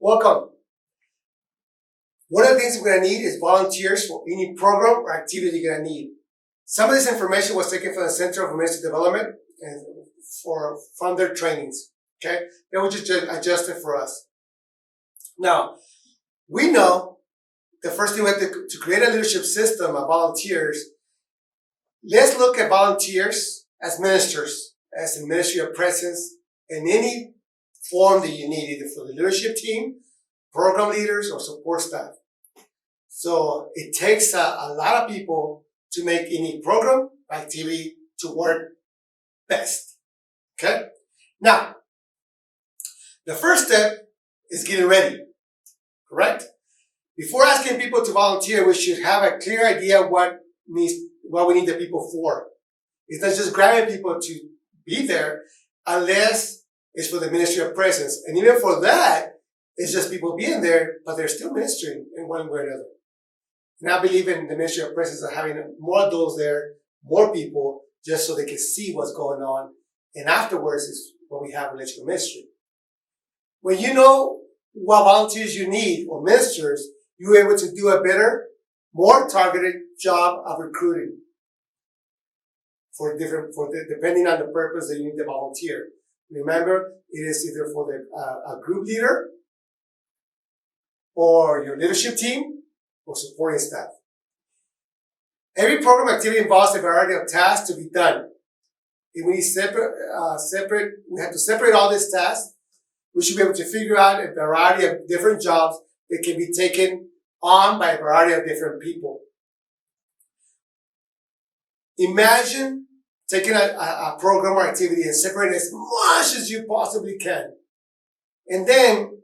Welcome. One of the things we're going to need is volunteers for any program or activity you're going to need. Some of this information was taken from the Center of Humanistic Development and from their trainings. Okay? They will just adjust it for us. Now, we know the first thing we have to create a leadership system of volunteers. Let's look at volunteers as ministers, as a ministry of presence in any form that you need, either for the leadership team, program leaders, or support staff. So it takes a lot of people to make any program activity to work best. Okay? Now, the first step is getting ready. Correct? Before asking people to volunteer, we should have a clear idea of what we need the people for. It's not just grabbing people to be there unless it's for the ministry of presence. And even for that, it's just people being there, but they're still ministering in one way or another. And I believe in the ministry of presence of having more adults there, more people, just so they can see what's going on. And afterwards is when we have relational ministry. When you know what volunteers you need or ministers, you're able to do a better, more targeted job of recruiting depending on the purpose that you need to volunteer. Remember, it is either for a group leader or your leadership team or supporting staff. Every program activity involves a variety of tasks to be done. If we we have to separate all these tasks. We should be able to figure out a variety of different jobs that can be taken on by a variety of different people. Imagine taking a program or activity and separating as much as you possibly can. And then,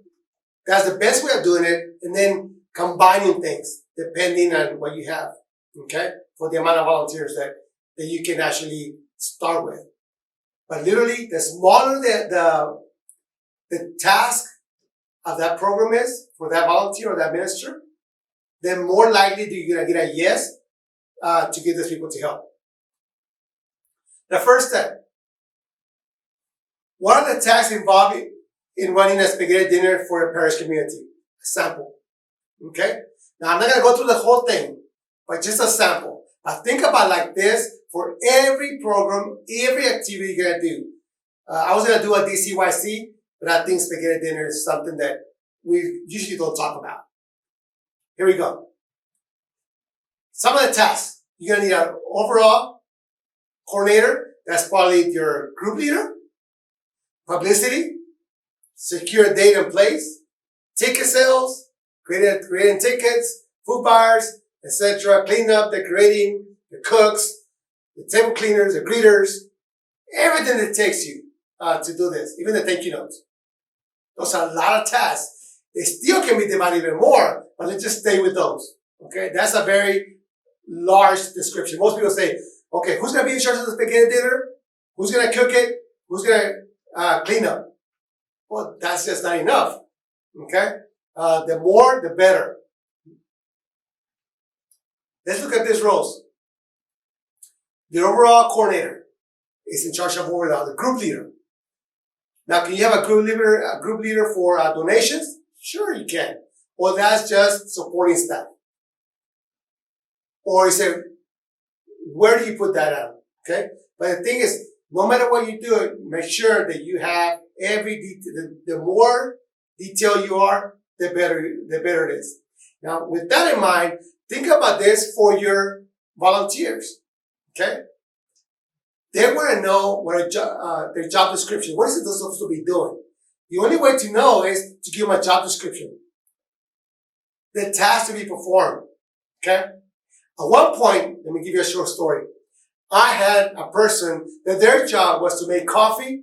that's the best way of doing it, and then combining things depending on what you have, okay? For the amount of volunteers that you can actually start with. But literally, the smaller the task of that program is for that volunteer or that minister, then more likely you're going to get a yes to get those people to help. The first step. What are the tasks involved in running a spaghetti dinner for a parish community? A sample. Okay? Now, I'm not going to go through the whole thing, but just a sample. But think about it like this for every program, every activity you're going to do. I was going to do a DCYC, but I think spaghetti dinner is something that we usually don't talk about. Here we go. Some of the tasks. You're going to need an overall coordinator. That's probably your group leader. Publicity. Secure date and place. Ticket sales. Creating tickets. Food buyers, etc. Cleanup, decorating, the cooks, the table cleaners, the greeters. Everything that takes you to do this. Even the thank you notes. Those are a lot of tasks. They still can be divided even more, but let's just stay with those. Okay? That's a very large description. Most people say, okay, who's going to be in charge of the spaghetti dinner? Who's going to cook it? Who's going to clean up? Well, that's just not enough. Okay? The more, the better. Let's look at these roles. The overall coordinator is in charge of overall, the group leader. Now, can you have a group leader for donations? Sure, you can. Or that's just supporting staff. Or you say, where do you put that out? Okay? But the thing is, no matter what you do, make sure that you have every detail. The more detailed you are, the better it is. Now, with that in mind, think about this for your volunteers. Okay? They want to know what their job description. What is it they're supposed to be doing? The only way to know is to give them a job description. The task to be performed. Okay? At one point, let me give you a short story. I had a person that their job was to make coffee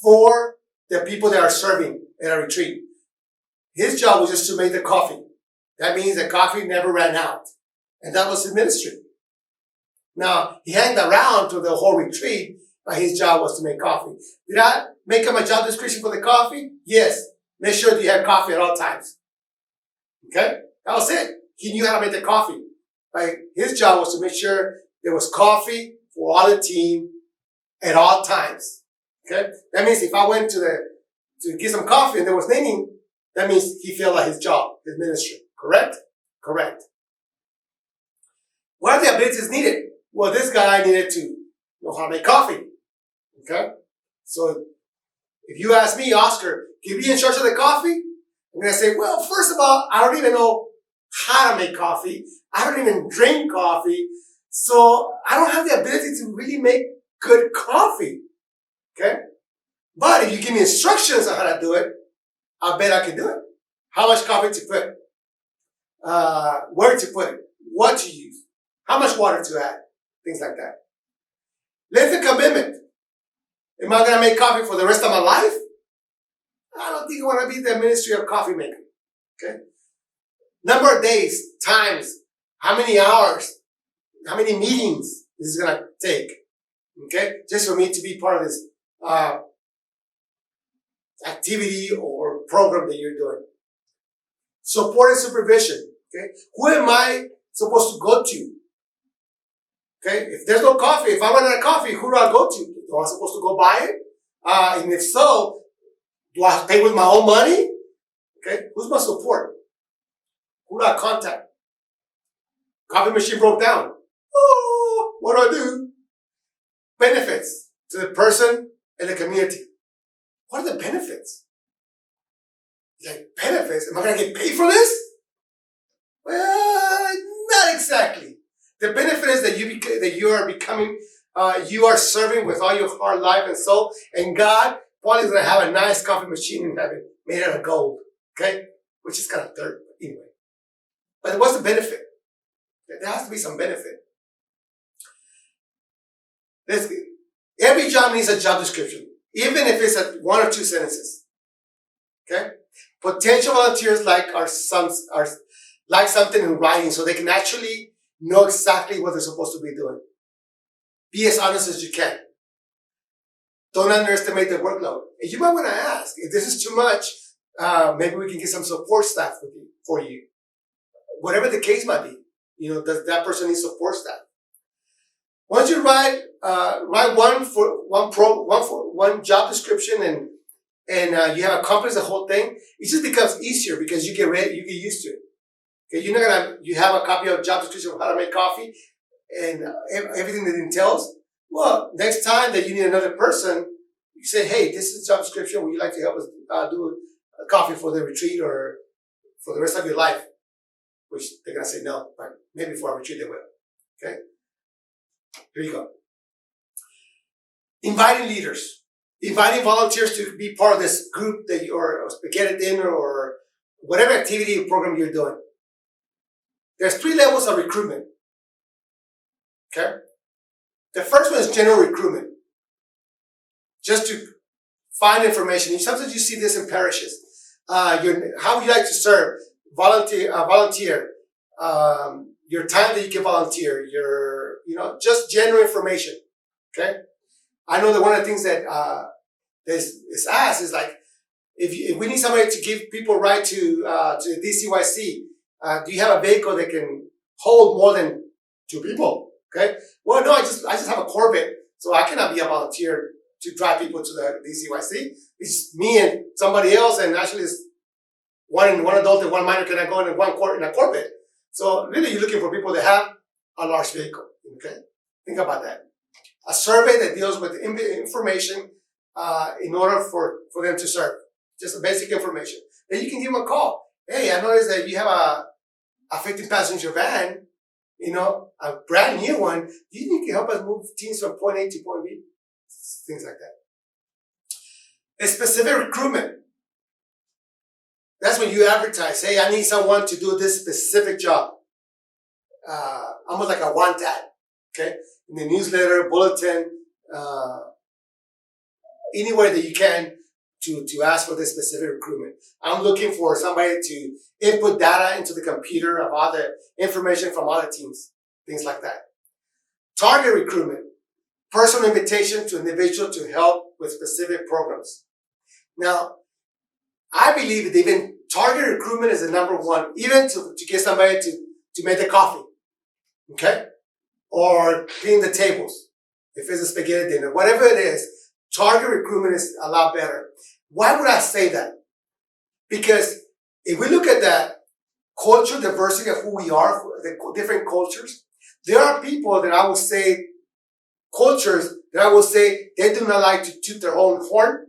for the people that are serving at a retreat. His job was just to make the coffee. That means the coffee never ran out. And that was his ministry. Now, he hung around to the whole retreat, but his job was to make coffee. Did I make him a job description for the coffee? Yes. Make sure that you have coffee at all times. Okay? That was it. He knew how to make the coffee. But his job was to make sure there was coffee for all the team at all times. Okay? That means if I went to get some coffee and there was any, That means he failed at his job, his ministry. Correct? Correct. What are the abilities needed? Well, this guy needed to know how to make coffee. Okay? So if you ask me, Oscar, can you be in charge of the coffee? I'm going to say, well, first of all, I don't even know how to make coffee. I don't even drink coffee. So I don't have the ability to really make good coffee. Okay? But if you give me instructions on how to do it, I bet I can do it. How much coffee to put? Where to put it? What to use? How much water to add? Things like that. Length of commitment. Am I going to make coffee for the rest of my life? I don't think I want to be the ministry of coffee making. Okay? Number of days, times, how many hours, how many meetings this is going to take. Okay? Just for me to be part of this activity or program that you're doing. Support and supervision. Okay? Who am I supposed to go to? Okay? If there's no coffee, if I run out of coffee, who do I go to? Am I supposed to go buy it? And if so, do I have to pay with my own money? Okay? Who's my support? Who do I contact? Coffee machine broke down. Oh, what do I do? Benefits to the person and the community. What are the benefits? Like, benefits? Am I going to get paid for this? Well, not exactly. The benefit is that you are becoming, you are serving with all your heart, life, and soul, and God probably is going to have a nice coffee machine in heaven made out of gold, okay? Which is kind of dirt, anyway. But what's the benefit? There has to be some benefit. Every job needs a job description, even if it's at 1 or 2 sentences. Okay? Potential volunteers like something in writing so they can actually know exactly what they're supposed to be doing. Be as honest as you can. Don't underestimate the workload. And you might want to ask, if this is too much, maybe we can get some support staff for you. Whatever the case might be. Does that person need support staff? Once you write one job description and you have accomplished the whole thing, it just becomes easier because you get used to it. Okay, you have a copy of job description of how to make coffee and everything that it entails. Well, next time that you need another person, you say, hey, this is the job description. Would you like to help us do a coffee for the retreat or for the rest of your life? Which they're going to say no, but maybe for a retreat they will. Okay? Here you go. Inviting leaders. Inviting volunteers to be part of this group that you're spaghetti dinner or whatever activity or program you're doing. There's 3 levels of recruitment. Okay? The first one is general recruitment. Just to find information. And sometimes you see this in parishes. How would you like to serve? Volunteer. Your time that you can volunteer. Just general information. Okay? I know that one of the things that is asked is like, if we need somebody to give people a ride to the DCYC, do you have a vehicle that can hold more than 2 people? Okay. Well, no, I just have a Corvette, so I cannot be a volunteer to drive people to the DCYC. It's me and somebody else, and actually it's one adult and 1 minor cannot go in a Corvette. So really, you're looking for people that have a large vehicle. Okay. Think about that. A survey that deals with information in order for them to serve. Just a basic information. Then you can give them a call. Hey, I noticed that you have a 50-passenger van, a brand new one. Do you think you can help us move teams from point A to point B? Things like that. A specific recruitment. That's when you advertise, hey, I need someone to do this specific job. Almost like a want ad. Okay? In the newsletter, bulletin, anywhere that you can to ask for this specific recruitment. I'm looking for somebody to input data into the computer of all the information from other teams, things like that. Target recruitment, personal invitation to an individual to help with specific programs. Now, I believe that even target recruitment is the number one, even to get somebody to make the coffee, okay? Or clean the tables, if it's a spaghetti dinner, whatever it is, target recruitment is a lot better. Why would I say that? Because If we look at the cultural diversity of who we are, the different cultures, there are people that I would say, cultures that I would say they do not like to toot their own horn.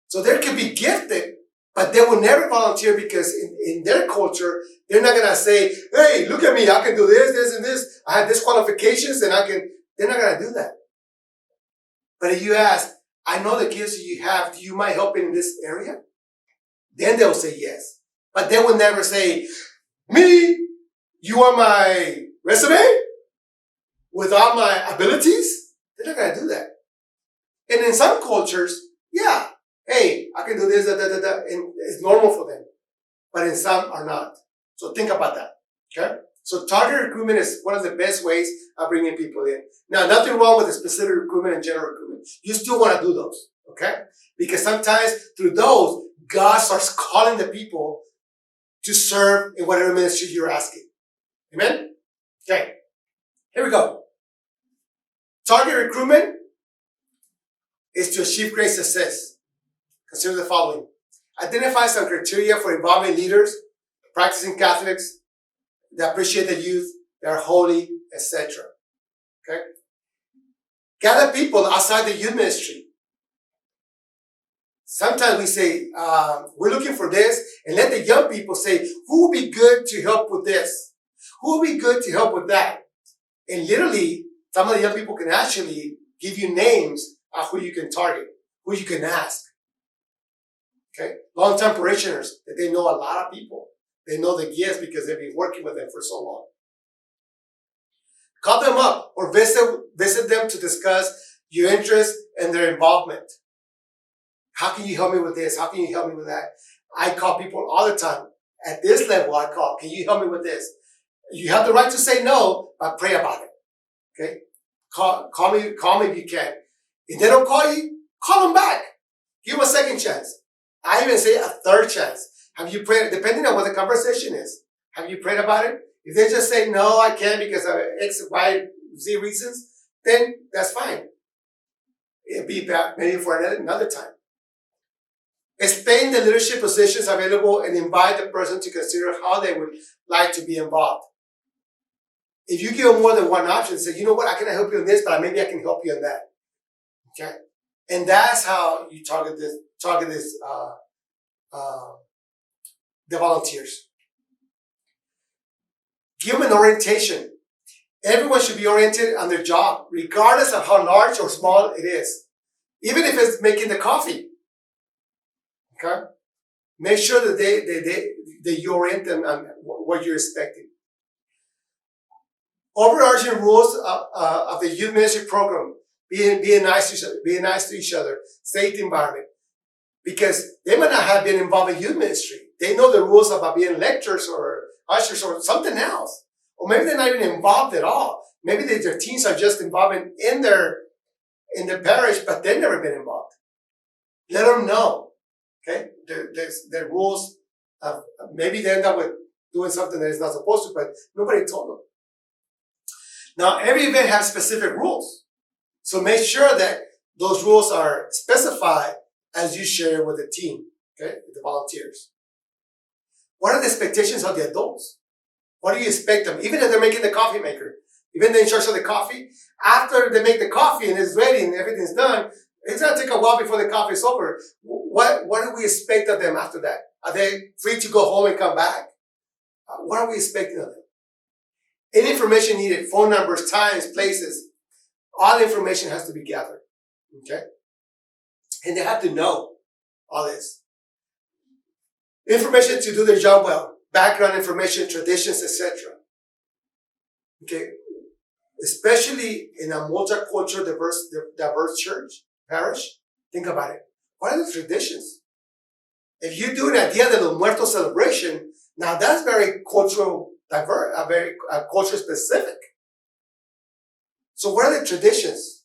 So they can be gifted, but they will never volunteer because in their culture, they're not going to say, hey, look at me, I can do this, this, and this. I have these qualifications and they're not going to do that. But if you ask, I know the gifts you have, do you mind helping in this area? Then they'll say yes. But they will never say, me, you want my resume? With all my abilities? They're not going to do that. And in some cultures, yeah, hey, I can do this, and it's normal for them. But in some are not. So think about that, okay? So targeted recruitment is one of the best ways of bringing people in. Now, nothing wrong with the specific recruitment and general recruitment. You still want to do those, okay? Because sometimes through those, God starts calling the people to serve in whatever ministry you're asking. Amen? Okay, here we go. Target recruitment is to achieve great success. Consider the following. Identify some criteria for involving leaders, practicing Catholics, that appreciate the youth, that are holy, etc. Okay? Gather people outside the youth ministry. Sometimes we say, we're looking for this, and let the young people say, who will be good to help with this? Who will be good to help with that? And literally, some of the young people can actually give you names of who you can target, who you can ask. Okay? Long-term parishioners, that they know a lot of people. They know the gifts because they've been working with them for so long. Call them up or visit them to discuss your interest and their involvement. How can you help me with this? How can you help me with that? I call people all the time. At this level, I call, can you help me with this? You have the right to say no, but pray about it. Okay? Call me if you can. If they don't call you, call them back. Give them a second chance. I even say a third chance. Have you prayed, depending on what the conversation is, have you prayed about it? If they just say, no, I can't because of X, Y, Z reasons, then that's fine. It'll be back maybe for another time. Explain the leadership positions available and invite the person to consider how they would like to be involved. If you give them more than one option, say, you know what, I cannot help you on this, but maybe I can help you on that. Okay? And that's how you target the volunteers. Give them an orientation. Everyone should be oriented on their job, regardless of how large or small it is. Even if it's making the coffee. Okay? Make sure that you orient them on what you're expecting. Overarching rules of the youth ministry program: being nice to each other, safety environment, because they might not have been involved in youth ministry. They know the rules about being lectors or ushers or something else, or maybe they're not even involved at all. Maybe their teens are just involved in their parish, but they've never been involved. Let them know. Okay, there's rules. Maybe they end up with doing something that is not supposed to, but nobody told them. Now, every event has specific rules. So make sure that those rules are specified as you share with the team, okay, with the volunteers. What are the expectations of the adults? What do you expect them? Even if they're making the coffee maker, even they're in charge of the coffee, after they make the coffee and it's ready and everything's done, it's going to take a while before the coffee is over. What do we expect of them after that? Are they free to go home and come back? What are we expecting of them? Any information needed, phone numbers, times, places, all the information has to be gathered. Okay? And they have to know all this. Information to do their job well. Background information, traditions, etc. Okay? Especially in a multicultural, diverse church, parish, think about it. What are the traditions? If you're doing a Dia de los Muertos celebration, now that's very cultural, diverse, very culture specific. So what are the traditions?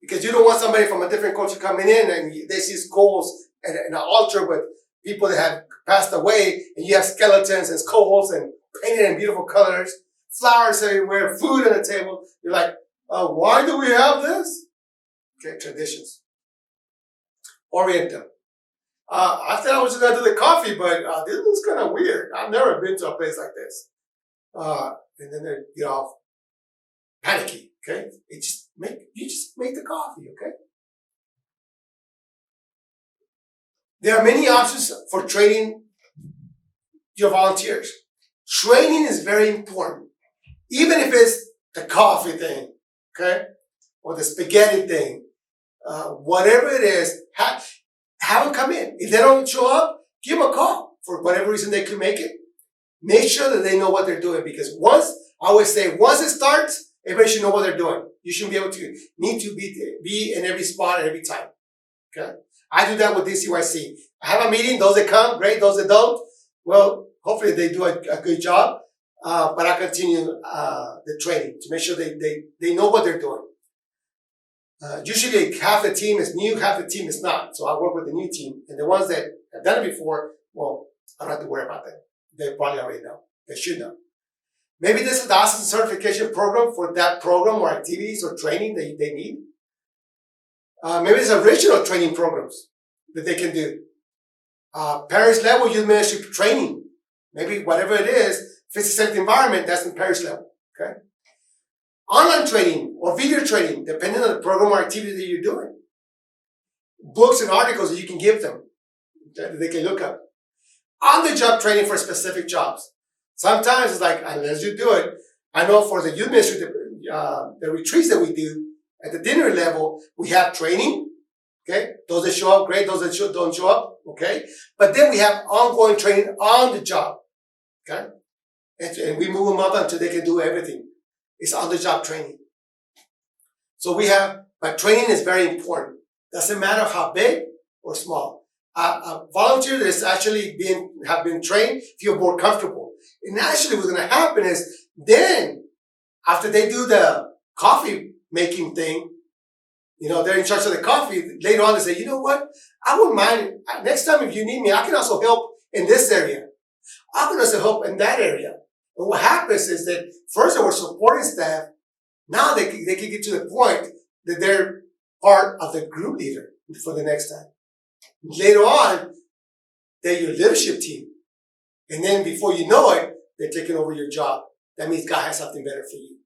Because you don't want somebody from a different culture coming in and they see skulls and an altar with people that have passed away, and you have skeletons and skulls and painted in beautiful colors, flowers everywhere, food on the table. You're like, why do we have this? Okay, traditions. Orient them. I thought I was just gonna do the coffee, but this looks kind of weird. I've never been to a place like this. And then they get all panicky. Okay, you just make the coffee. Okay. There are many options for training your volunteers. Training is very important, even if it's the coffee thing, okay, or the spaghetti thing, whatever it is. Have them come in. If they don't show up, give them a call for whatever reason they could make it. Make sure that they know what they're doing, because I always say, once it starts, everybody should know what they're doing. You shouldn't need to be in every spot at every time. Okay? I do that with DCYC. I have a meeting. Those that come, great. Those that don't, well, hopefully they do a good job. But I continue the training to make sure they know what they're doing. Usually half the team is new, half the team is not. So I work with the new team, and the ones that have done it before, well, I don't have to worry about that. They probably already know. They should know. Maybe this is the ASEN certification program for that program or activities or training that they need. Maybe it's original training programs that they can do. Parish level youth ministry training. Maybe whatever it is, if it's a safe environment, that's in parish level. Okay. Online training or video training, depending on the program or activity that you're doing. Books and articles that you can give them that they can look up. On-the-job training for specific jobs. Sometimes it's like, unless you do it, I know for the youth ministry, the retreats that we do at the dinner level, we have training. Okay, those that show up, great. Those that don't show up, okay. But then we have ongoing training on the job. Okay, and we move them up until they can do everything. It's on-the-job training. So but training is very important. Doesn't matter how big or small. A volunteer that's actually have been trained feel more comfortable. And actually what's going to happen is then after they do the coffee making thing, they're in charge of the coffee. Later on they say, you know what? I wouldn't mind. Next time if you need me, I can also help in this area. I can also help in that area. And what happens is that first they were supporting staff. Now they can get to the point that they're part of the group leader for the next time. Later on, they're your leadership team. And then before you know it, they're taking over your job. That means God has something better for you.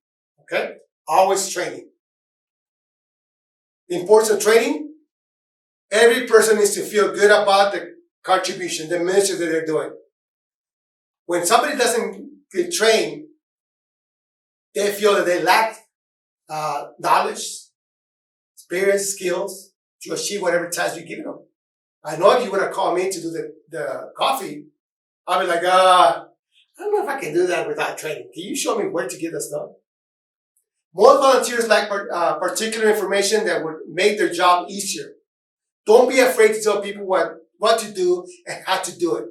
Okay? Always training. The importance of training, every person needs to feel good about the contribution, the ministry that they're doing. When somebody doesn't get trained, they feel that they lack knowledge, experience, skills to achieve whatever task you're giving them. I know if you would have called me to do the coffee, I'd be like, I don't know if I can do that without training. Can you show me where to get this done? Most volunteers lack particular information that would make their job easier. Don't be afraid to tell people what to do and how to do it.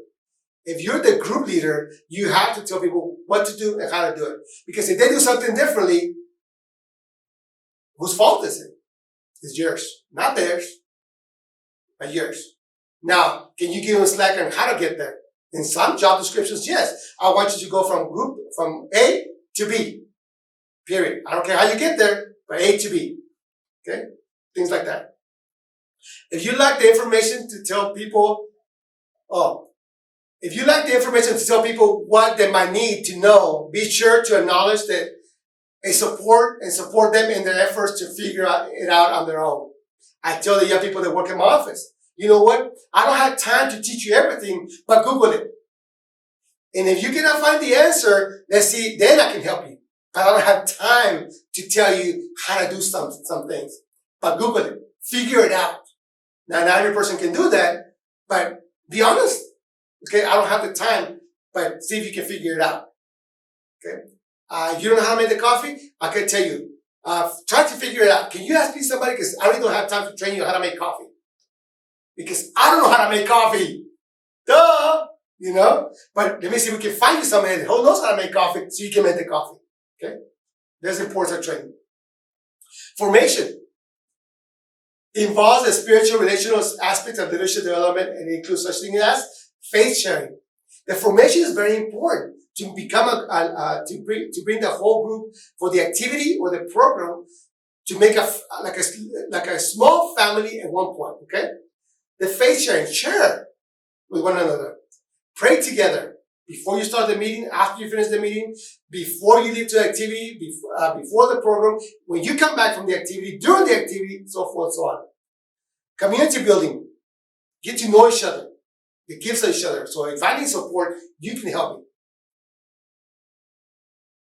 If you're the group leader, you have to tell people what to do and how to do it. Because if they do something differently, whose fault is it? It's yours. Not theirs, but yours. Now, can you give them slack on how to get there? In some job descriptions, yes. I want you to go from A to B. Period. I don't care how you get there, but A to B. Okay? Things like that. If you lack the information to tell people, what they might need to know, be sure to acknowledge that support them in their efforts to figure it out on their own. I tell the young people that work in my office, you know what? I don't have time to teach you everything, but Google it. And if you cannot find the answer, let's see, then I can help you. But I don't have time to tell you how to do some things. But Google it. Figure it out. Now, not every person can do that, but be honest. Okay, I don't have the time, but see if you can figure it out. Okay? You don't know how to make the coffee? I can tell you. Try to figure it out. Can you ask me somebody? Because I really don't have time to train you how to make coffee. Because I don't know how to make coffee. Duh! But let me see if we can find you somebody who knows how to make coffee so you can make the coffee. Okay? There's the importance of training. Formation involves the spiritual relational aspects of leadership development and includes such things as faith sharing. The formation is very important to become to bring the whole group for the activity or the program to make like a small family at one point. Okay, The faith sharing, share with one another. Pray together before you start the meeting, after you finish the meeting, before you leave to the activity, before the program, when you come back from the activity, during the activity, so forth, so on. Community building. Get to know each other. The gifts of each other. So if I need support, you can help me.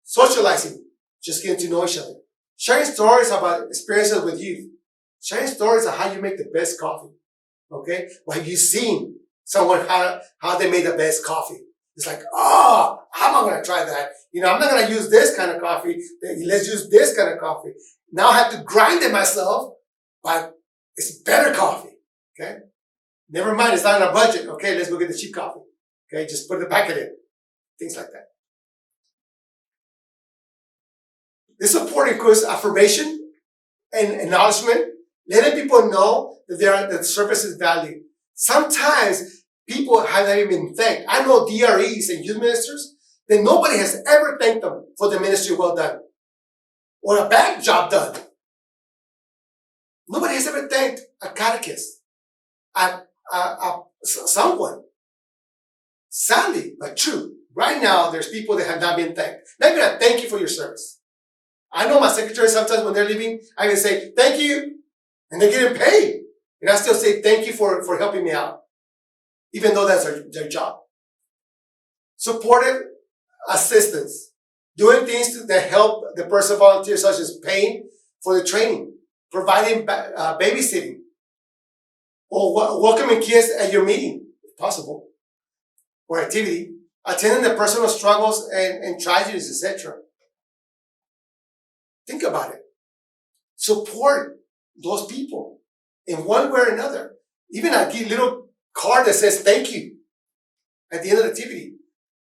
Socializing. Just getting to know each other. Sharing stories about experiences with youth. Sharing stories of how you make the best coffee. Okay? Well, have you seen someone how they made the best coffee? It's like, oh, I'm not going to try that. I'm not going to use this kind of coffee. Let's use this kind of coffee. Now I have to grind it myself, but it's better coffee. Okay? Never mind, it's not on a budget. Okay, let's go get the cheap coffee. Okay, just put the packet in. Things like that. This support includes affirmation and acknowledgement, letting people know that the service is valued. Sometimes people have not even been thanked. I know DREs and youth ministers that nobody has ever thanked them for the ministry well done or a bad job done. Nobody has ever thanked a catechist, someone. Sadly, but true. Right now, there's people that have not been thanked. Maybe not thank you for your service. I know my secretary sometimes when they're leaving, I can say, thank you. And they're getting paid. And I still say, thank you for helping me out. Even though that's their job. Supportive assistance. Doing things that help the person volunteer, such as paying for the training, providing babysitting, or welcoming kids at your meeting, if possible, or activity, attending the personal struggles and tragedies, etc. Think about it. Support those people in one way or another. Even a little card that says thank you at the end of the activity.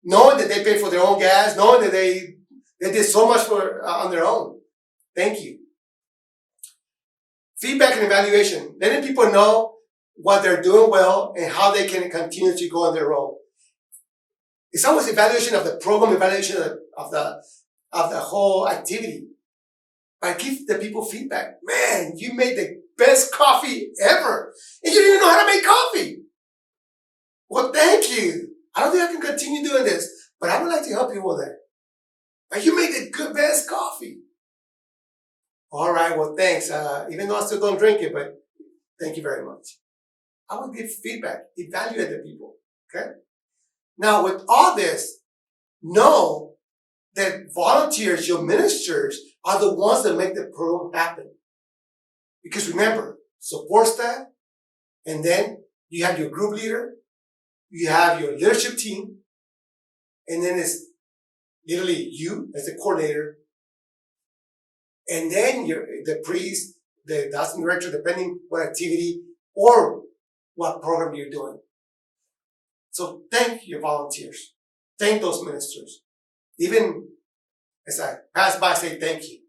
Knowing that they paid for their own gas, knowing that they did so much on their own. Thank you. Feedback and evaluation. Letting people know what they're doing well and how they can continue to go on their own. It's always evaluation of the program, evaluation of the whole activity. But give the people feedback. Man, you made the best coffee ever. And you didn't even know how to make coffee. Well, thank you. I don't think I can continue doing this, but I would like to help you with that. But you made the best coffee. All right, well, thanks. Even though I still don't drink it, but thank you very much. I would give feedback, evaluate the people. Okay? Now, with all this, know that volunteers, your ministers, are the ones that make the program happen. Because remember, support staff, and then you have your group leader, you have your leadership team, and then it's literally you as the coordinator, and then the priest, the assistant director, depending what activity or what program you're doing. So thank your volunteers. Thank those ministers. Even as I pass by, say thank you.